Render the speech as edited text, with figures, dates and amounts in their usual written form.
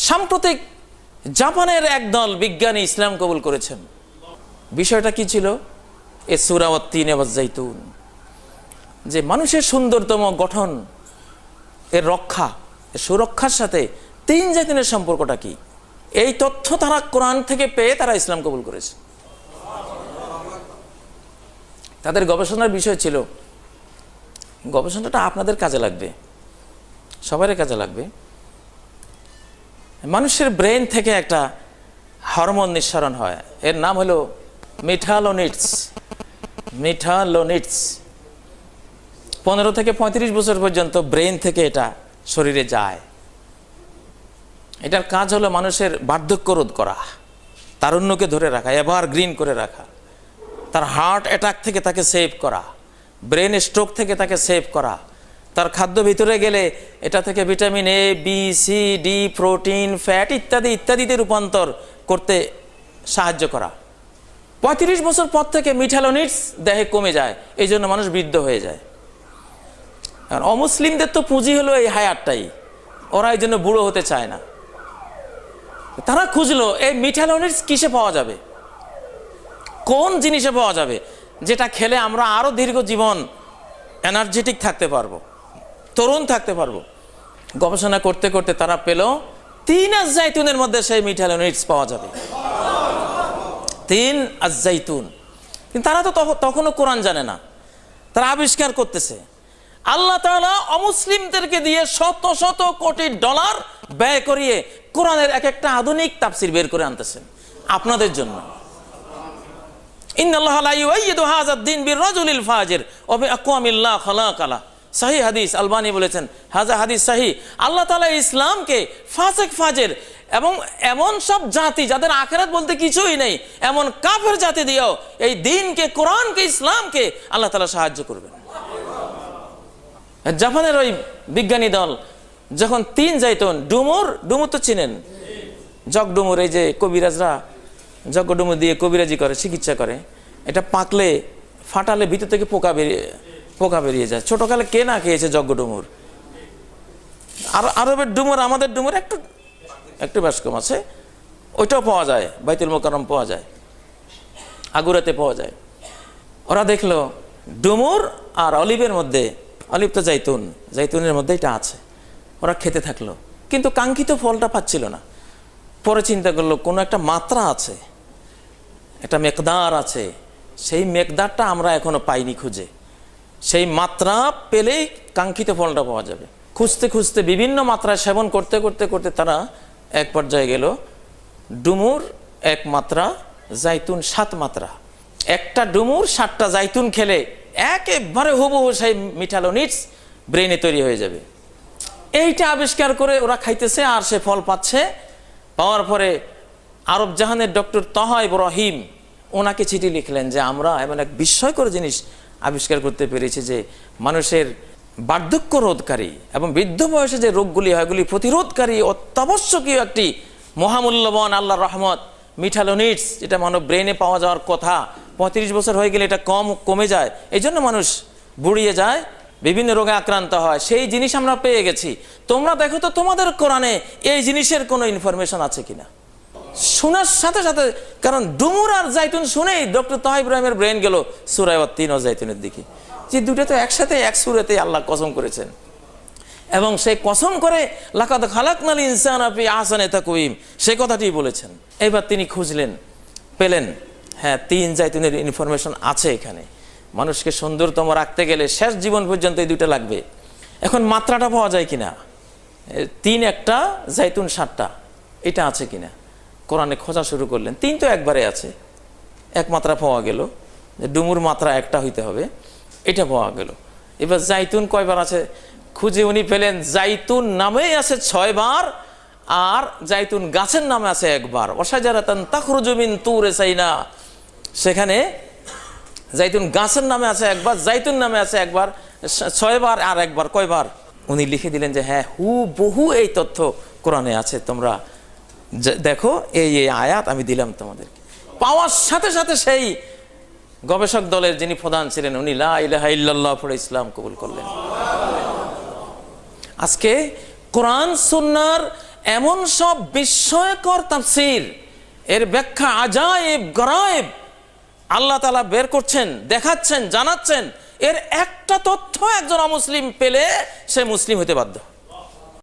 সাম্প্রতিক জাপানের একদল বিজ্ঞানী ইসলাম কবুল করেছেন। বিষয়টা কি ছিল? এ সূরা ওয়াত-তিন ওয়াজ-জাইতুন, যে মানুষের সুন্দরতম গঠন এর রক্ষা, সুরক্ষার সাথে তিন জাইতুনের সম্পর্কটা কি, এই তথ্য তারা কোরআন থেকে পেয়ে তারা ইসলাম কবুল করেছে। তাদের গবেষণার বিষয় ছিল, গবেষণাটা আপনাদের কাজে লাগবে, সবারই কাজে লাগবে। মানুষের ব্রেন থেকে একটা হরমোন নিঃসরণ হয়, এর নাম হলো মেটালোনিডস। 15 থেকে 35 বছর পর্যন্ত ব্রেন থেকে এটা শরীরে যায়। এটার কাজ হলো মানুষের বার্ধক্য রোধ করা, তারুণ্যকে ধরে রাখা, এভারগ্রিন করে রাখা, তার হার্ট অ্যাটাক থেকে তাকে সেভ করা, ব্রেন স্ট্রোক থেকে তাকে সেভ করা, তার খাদ্য ভিতরে গেলে এটা থেকে vitamin A, B, C, D, protein, fat ইত্যাদি ইত্যাদিতে রূপান্তর করতে সাহায্য করা। 35 বছর পর থেকে মেটালোনিডস দেহে কমে যায়, এই জন্য মানুষ বৃদ্ধ হয়ে যায়। আর অমুসলিমদের তো পুঁজি হলো এই হায়াতটাই, ওরা এই জন্য বুড়ো হতে চায় না। তারা খুঁজলো এই মেটালোনিডস কিসে পাওয়া যাবে, কোন জিনিসে পাওয়া যাবে যেটা খেলে আমরা আরো দীর্ঘ জীবন এনার্জেটিক থাকতে পারবো, তরুণ থাকতে পারবো। গবেষণা করতে করতে তারা পেল 3 আজ-জাইতুনের মধ্যে সেই মেটালোনিডস পাওয়া যাবে। 3 আজ-জাইতুন। কিন্তু তারা তো তখনও কোরআন জানে না, তারা আবিষ্কার করতেছে। আল্লাহ তাআলা অমুসলিমদেরকে দিয়ে শত শত কোটি ডলার ব্যয় করিয়ে কোরআনের এক একটা আধুনিক তাফসির বের করে আনতেছেন আপনাদের জন্য। ইন্নাল্লাহা লা ইউআইয়িদু হাযাদ-দ্বীন বির-রাজুলিল ফাজির ওয়া বিআকওয়ামিল্লাহ খালাকালা। সহিহ হাদিস, আলবানী বলেছেন হাযা হাদিস সহিহ। আল্লাহ তাআলা ইসলামকে ফাসিক ফাজির এবং এমন সব জাতি যাদের আখিরাত বলতে কিছুই নেই, এমন কাফের জাতি দিয়েও এই দ্বীনকে, কোরআনকে, ইসলামকে আল্লাহ তাআলা সাহায্য করবেন। জাপানের ওই বিজ্ঞানী দল যখন 3 জাইতুন, ডুমুর তো চিনেন, জগডুমুর, এই যে কবিরাজরা জগডুমুর দিয়ে কবিরাজি করে, চিকিৎসা করে, এটা পাকলে ফাটালে ভিতর থেকে পোকা বেরিয়ে যায়। ছোটকালে কে না খেয়েছে জগডুমুর? আর আরবের ডুমুর আমাদের ডুমুর একটু বেশ কম আছে, ওইটাও পাওয়া যায়, বাইতুল মোকাররম পাওয়া যায়, আগুরাতে পাওয়া যায়। ওরা দেখলো ডুমুর আর অলিভের মধ্যে, অলিভ তো জাইতুনের মধ্যে এটা আছে। ওরা খেতে থাকলো, কিন্তু কাঙ্ক্ষিত ফলটা পাচ্ছিল না। পরে চিন্তা করলো কোনো একটা মাত্রা আছে, একটা মেকদার আছে, সেই মেকদারটা আমরা এখনো পাইনি খুঁজে। সেই মাত্রা পেলেই কাঙ্ক্ষিত ফলটা পাওয়া যাবে। খুঁজতে খুঁজতে বিভিন্ন মাত্রায় সেবন করতে করতে করতে তারা এক পর্যায়ে গেল ডুমুর 1 মাত্রা, জাইতুন 7 মাত্রা। একটা ডুমুর 7টা জাইতুন খেলে একেবারে হুবহু সেই মেটালোনিডস ব্রেনে তৈরি হয়ে যাবে। এইটা আবিষ্কার করে ওরা খাইতেছে আর সে ফল পাচ্ছে। পাওয়ার পরে আরব জাহানের ডক্টর তাহা ইব্রাহিম ওনাকে চিঠি লিখলেন যে আমরা এমন এক বিস্ময়কর জিনিস আবিষ্কার করতে পেরেছি যে মানুষের বার্ধক্য রোধকারী এবং বৃদ্ধ বয়সে যে রোগগুলি হয় এগুলি প্রতিরোধকারী অত্যাবশ্যকীয় একটি মহামূল্যবান আল্লাহর রহমত মেটালোনিডস, যেটা মানব ব্রেনে পাওয়া যাওয়ার কথা। 35 বছর হয়ে গেলে এটা কমে যায়, এই জন্য মানুষ বুড়িয়ে যায়, বিভিন্ন রোগে আক্রান্ত হয়। সেই জিনিস আমরা পেয়ে গেছি। তোমরা দেখো তো তোমাদের কোরআনে এই জিনিসের কোনো ইনফরমেশন আছে কিনা। শোনার সাথে সাথে, কারণ ডুমুর আর জাইতুন শুনেই ডক্টর তাহা ইব্রাহিমের ব্রেন গেল সূরা ওয়াত-তিন ওয়াজ-জাইতুনের দিকে, যে দুটো তো একসাথে এক সূরাতে আল্লাহ কসম করেছেন। এবং সেই কসম করে লাকাদ খালাকনাল ইনসানা ফি আহসানি তাকওয়িম, সেই কথাটি বলেছেন। এবার তিনি খুঁজলেন, পেলেন, হ্যাঁ 3 জাইতুনের ইনফরমেশন আছে এখানে। মানুষকে সুন্দরতম রাখতে গেলে শেষ জীবন পর্যন্ত এই 2টা লাগবে। এখন মাত্রাটা পাওয়া যায় কিনা, 3 একটা, জাইতুন 7টা, এটা আছে কিনা কোরআনে খোঁজা শুরু করলেন। 3 তো একবারে আছে, 1 মাত্রা পাওয়া গেল, ডুমুর মাত্রা 1টা হইতে হবে, এটা পাওয়া গেল। এবার জাইতুন কয়বার আছে খুঁজে উনি পেলেন জাইতুন নামেই আছে 6 বার, আর জাইতুন গাছের নামে আছে 1 বার। ওয়াশাজারাতান তাখরুজু মিন তুরে সাইনা, সেখানে জাইতুন গাছের নামে আছে 1 বার, জাইতুন নামে আছে 1 বার, 6 বার আর 1 বার, কয়বার? উনি লিখে দিলেন যে হ্যাঁ হুবহু এই তথ্য কোরআনে আছে, তোমরা দেখো এই আয়াত আমি দিলাম তোমাদেরকে। পাওয়ার সাথে সাথে সেই গবেষক দলের যিনি প্রধান ছিলেন উনি লা ইলাহা ইল্লাল্লাহ পড়ে ইসলাম কবুল করলেন। আজকে কোরআন সুন্নাহর এমন সব বিস্ময়কর তাফসীর, এর ব্যাখ্যা আজায়েব গরায়েব আল্লাহ তাআলা বের করছেন, দেখাচ্ছেন, জানাচ্ছেন। এর একটা তথ্য একজন অমুসলিম পেলে সে মুসলিম হতে বাধ্য।